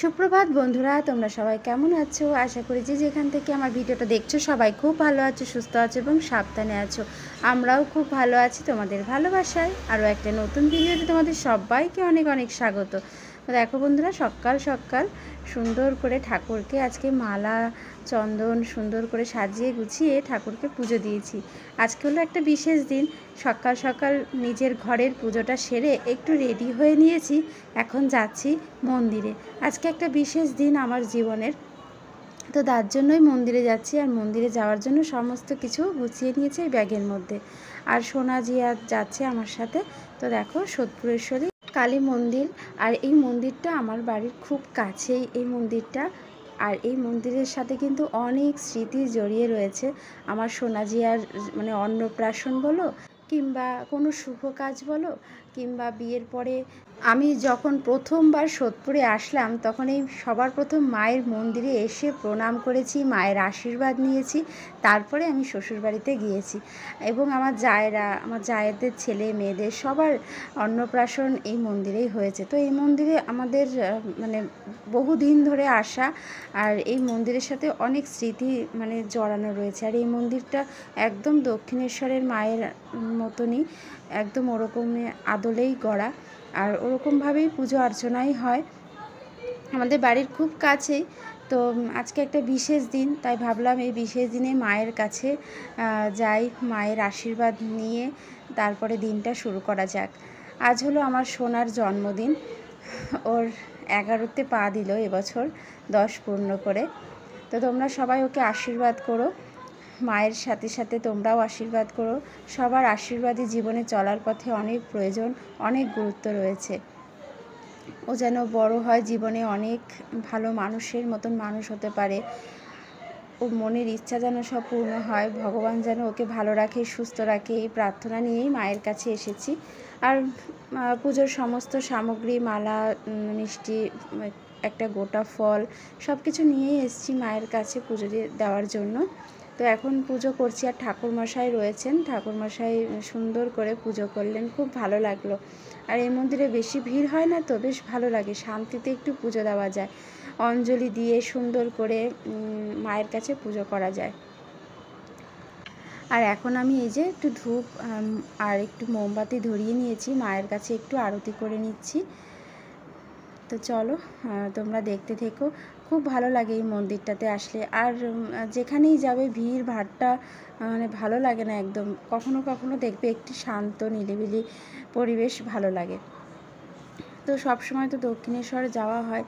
সুপ্রভাত বন্ধুরা, তোমরা সবাই কেমন আছো? আশা করি যে যেখান থেকে আমার ভিডিওটা দেখছো সবাই খুব ভালো আছো, সুস্থ আছো এবং সাবধানে আছো। আমরাও খুব ভালো আছি তোমাদের ভালোবাসায়। আরও একটা নতুন ভিডিওতে তোমাদের সবাইকে অনেক অনেক স্বাগত। দেখো বন্ধুরা, সকাল সকাল সুন্দর করে ঠাকুরকে আজকে মালা চন্দন সুন্দর করে সাজিয়ে গুছিয়ে ঠাকুরকে পুজো দিয়েছি। আজকে হলো একটা বিশেষ দিন। সকাল সকাল নিজের ঘরের পুজোটা সেরে একটু রেডি হয়ে নিয়েছি, এখন যাচ্ছি মন্দিরে। আজকে একটা বিশেষ দিন আমার জীবনের, তো তার জন্যই মন্দিরে যাচ্ছি। আর মন্দিরে যাওয়ার জন্য সমস্ত কিছু গুছিয়ে নিয়েছি এই ব্যাগের মধ্যে। আর সোনা জিয়া যাচ্ছে আমার সাথে। তো দেখো, সোদপুরেশ্বরী কালী মন্দির, আর এই মন্দিরটা আমার বাড়ির খুব কাছেই এই মন্দিরটা। আর এই মন্দিরের সাথে কিন্তু অনেক স্মৃতি জড়িয়ে রয়েছে। আমার সোনা জিয়ার মানে অন্নপ্রাশন বলো, কিংবা কোনো শুভ কাজ বলো, কিংবা বিয়ের পরে আমি যখন প্রথমবার সোদপুরে আসলাম, তখন এই সবার প্রথম মায়ের মন্দিরে এসে প্রণাম করেছি, মায়ের আশীর্বাদ নিয়েছি। তারপরে আমি শ্বশুরবাড়িতে গিয়েছি, এবং আমার জায়েদের ছেলে মেয়েদের সবার অন্নপ্রাশন এই মন্দিরেই হয়েছে। তো এই মন্দিরে আমাদের মানে বহুদিন ধরে আসা, আর এই মন্দিরের সাথে অনেক স্মৃতি মানে জড়ানো রয়েছে। আর এই মন্দিরটা একদম দক্ষিণেশ্বরের মায়ের মতনই, একদম ওরকমই আদলেই গড়া, আর ওরকমভাবেই পুজো অর্চনাই হয় আমাদের বাড়ির খুব কাছেই। তো আজকে একটা বিশেষ দিন, তাই ভাবলাম এই বিশেষ দিনে মায়ের কাছে যাই, মায়ের আশীর্বাদ নিয়ে তারপরে দিনটা শুরু করা যাক। আজ হলো আমার সোনার জন্মদিন। ওর 11তে পা দিল এবছর, 10 পূর্ণ করে। তো তোমরা সবাই ওকে আশীর্বাদ করো, মায়ের সাথে সাথে তোমরাও আশীর্বাদ করো। সবার আশীর্বাদই জীবনে চলার পথে অনেক প্রয়োজন, অনেক গুরুত্ব রয়েছে। ও যেন বড় হয়, জীবনে অনেক ভালো মানুষের মতন মানুষ হতে পারে। ও মনের ইচ্ছা যেন সব পূর্ণ হয়, ভগবান যেন ওকে ভালো রাখে, সুস্থ রাখে, এই প্রার্থনা নিয়েই মায়ের কাছে এসেছি। আর পুজোর সমস্ত সামগ্রী, মালা, মিষ্টি, একটা গোটা ফল, সব কিছু নিয়েই এসেছি মায়ের কাছে পুজো দেওয়ার জন্য। তো এখন পুজো করছি, আর ঠাকুরমশাই রয়েছেন, ঠাকুরমশাই সুন্দর করে পুজো করলেন, খুব ভালো লাগলো। আর এই মন্দিরে বেশি ভিড় হয় না, তো বেশ ভালো লাগে, শান্তিতে একটু পুজো দেওয়া যায়, অঞ্জলি দিয়ে সুন্দর করে মায়ের কাছে পুজো করা যায়। আর এখন আমি এই যে একটু ধূপ আর একটু মোমবাতি ধরিয়ে নিয়েছি, মায়ের কাছে একটু আরতি করে নিচ্ছি। তো চলো তোমরা দেখতে থেকো, খুব ভালো লাগে এই মন্দিরটাতে আসলে। আর যেখানেই যাবে ভিড় ভাট্টা মানে ভালো লাগে না একদম। কখনো কখনো দেখবে একটি শান্ত নিরিবিলি পরিবেশ ভালো লাগে। তো সব সময় তো দক্ষিণেশ্বরে যাওয়া হয়,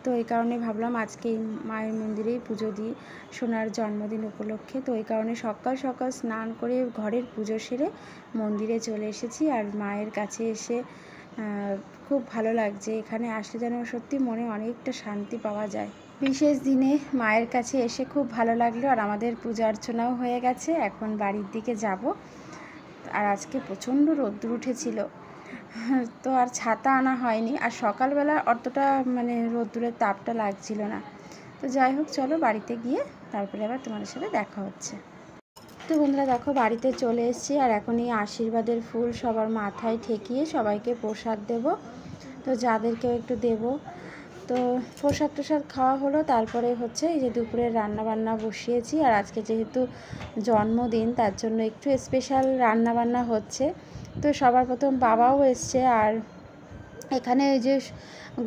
তো এই কারণে ভাবলাম আজকে এই মায়ের মন্দিরেই পুজো দিই সোনার জন্মদিন উপলক্ষে। তো এই কারণে সকাল সকাল স্নান করে ঘরের পুজো সেরে মন্দিরে চলে এসেছি। আর মায়ের কাছে এসে খুব ভালো লাগছে, এখানে আসলে যেন সত্যি মনে অনেকটা শান্তি পাওয়া যায়। বিশেষ দিনে মায়ের কাছে এসে খুব ভালো লাগলো। আর আমাদের পূজা অর্চনাও হয়ে গেছে, এখন বাড়ির দিকে যাব। আর আজকে প্রচণ্ড রোদ্দুর উঠেছিল, তো আর ছাতা আনা হয়নি, আর সকালবেলা অতটা মানে রোদ্দুরের তাপটা লাগছিল না। তো যাই হোক, চলো বাড়িতে গিয়ে তারপরে আবার তোমাদের সাথে দেখা হচ্ছে। তো বন্ধুরা দেখো, বাড়িতে চলে এসেছি, আর এখন এই আশীর্বাদের ফুল সবার মাথায় ঠেকিয়ে সবাইকে প্রসাদ দেব। তো যাদেরকেও একটু দেব। তো প্রসাদ টোসাদ খাওয়া হলো, তারপরে হচ্ছে এই যে দুপুরের রান্নাবান্না বসিয়েছি। আর আজকে যেহেতু জন্মদিন, তার জন্য একটু স্পেশাল রান্নাবান্না হচ্ছে। তো সবার প্রথম বাবাও এসছে, আর এখানে এই যে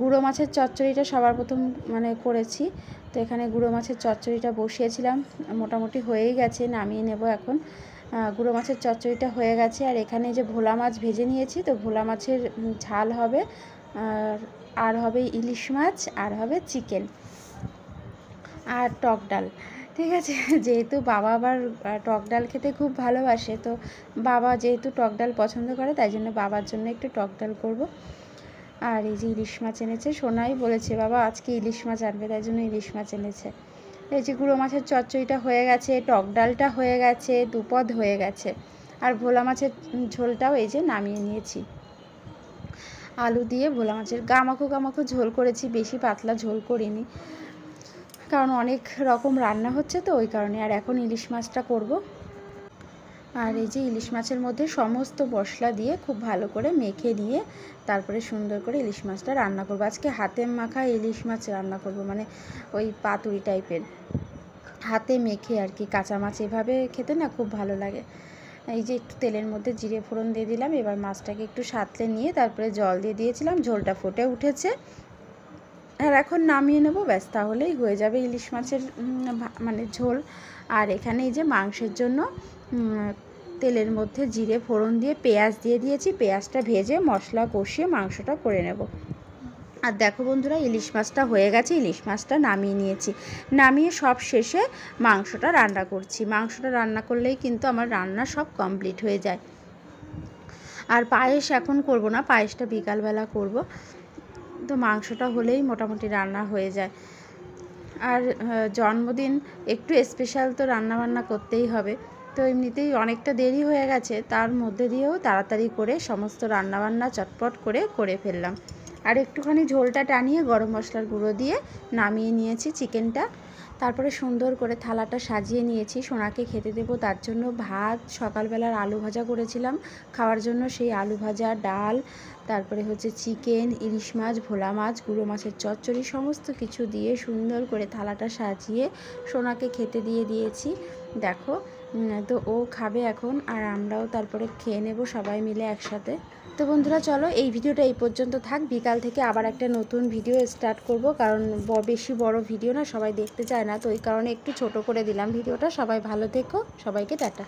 গুঁড়ো মাছের চচ্চড়িটা সবার প্রথম মানে করেছি। তো এখানে গুঁড়ো মাছের চচ্চড়িটা বসিয়েছিলাম, মোটামুটি হয়েই গেছে, নামিয়ে নেব এখন। গুঁড়ো মাছের চচ্চড়িটা হয়ে গেছে। আর এখানে যে ভোলা মাছ ভেজে নিয়েছি, তো ভোলা মাছের ঝাল হবে, আর হবে ইলিশ মাছ, আর হবে চিকেন, আর টক ডাল। ঠিক আছে, যেহেতু বাবা আবার টক ডাল খেতে খুব ভালোবাসে, তো বাবা যেহেতু টক ডাল পছন্দ করে, তাই জন্য বাবার জন্য একটু টক ডাল করব। আর এই যে ইলিশ মাছ এনেছে, সোনাই বলেছে বাবা আজকে ইলিশ মাছ আনবে, তাই জন্য ইলিশ মাছ এনেছে। এই যে গুঁড়ো মাছের চচ্চড়িটা হয়ে গেছে, টক ডালটা হয়ে গেছে, দুপদ হয়ে গেছে। আর ভোলা মাছের ঝোলটাও এই যে নামিয়ে নিয়েছি। আলু দিয়ে ভোলা মাছের গামাখো ঝোল করেছি, বেশি পাতলা ঝোল করিনি, কারণ অনেক রকম রান্না হচ্ছে তো ওই কারণে। আর এখন ইলিশ মাছটা করব। আর এই যে ইলিশ মাছের মধ্যে সমস্ত মশলা দিয়ে খুব ভালো করে মেখে নিয়ে তারপরে সুন্দর করে ইলিশ মাছটা রান্না করবো। আজকে হাতে মাখা ইলিশ মাছ রান্না করব, মানে ওই পাতুরি টাইপের হাতে মেখে আর কি। কাঁচা মাছ এভাবে খেতে না খুব ভালো লাগে। এই যে একটু তেলের মধ্যে জিরে ফোড়ন দিয়ে দিলাম, এবার মাছটাকে একটু সাঁতলে নিয়ে তারপরে জল দিয়ে দিয়েছিলাম, ঝোলটা ফুটে উঠেছে। আর এখন নামিয়ে নেব, ব্যাস তাহলেই হয়ে যাবে ইলিশ মাছের মানে ঝোল। আর এখানে এই যে মাংসের জন্য তেলের মধ্যে জিরে ফোড়ন দিয়ে পেঁয়াজ দিয়ে দিয়েছি, পেঁয়াজটা ভেজে মশলা কষিয়ে মাংসটা করে নেব। আর দেখো বন্ধুরা, ইলিশ মাছটা হয়ে গেছে, ইলিশ মাছটা নামিয়ে নিয়েছি। নামিয়ে সব শেষে মাংসটা রান্না করছি। মাংসটা রান্না করলেই কিন্তু আমার রান্না সব কমপ্লিট হয়ে যায়। আর পায়েস এখন করব না, পায়েসটা বিকালবেলা করব। তো মাংসটা হলেই মোটামুটি রান্না হয়ে যায়। আর জন্মদিন একটু স্পেশাল তো রান্নাবান্না করতেই হবে। তো এমনিতেই অনেকটা দেরি হয়ে গেছে, তার মধ্যে দিয়েও তাড়াতাড়ি করে সমস্ত রান্নাবান্না চটপট করে ফেললাম। আর একটুখানি ঝোলটা টানিয়ে গরম মশলার গুঁড়ো দিয়ে নামিয়ে নিয়েছি চিকেনটা। তারপরে সুন্দর করে থালাটা সাজিয়ে নিয়েছি, সোনাকে খেতে দেবো তার জন্য। ভাত, সকালবেলার আলু ভাজা করেছিলাম খাওয়ার জন্য, সেই আলু ভাজা, ডাল, তারপরে হচ্ছে চিকেন, ইলিশ মাছ, ভোলা মাছ, গুঁড়ো মাছের চচ্চড়ি, সমস্ত কিছু দিয়ে সুন্দর করে থালাটা সাজিয়ে সোনাকে খেতে দিয়ে দিয়েছি। দেখো, তো ও খাবে এখন, আর আমরাও তারপরে খেয়ে নেব সবাই মিলে একসাথে। তো বন্ধুরা চলো, এই ভিডিওটা এই পর্যন্ত থাক। বিকাল থেকে আবার একটা নতুন ভিডিও স্টার্ট করব, কারণ বেশি বড় ভিডিও না সবাই দেখতে চায় না, তো ওই কারণে একটু ছোট করে দিলাম ভিডিওটা। সবাই ভালো থেকো, সবাইকে টাটা।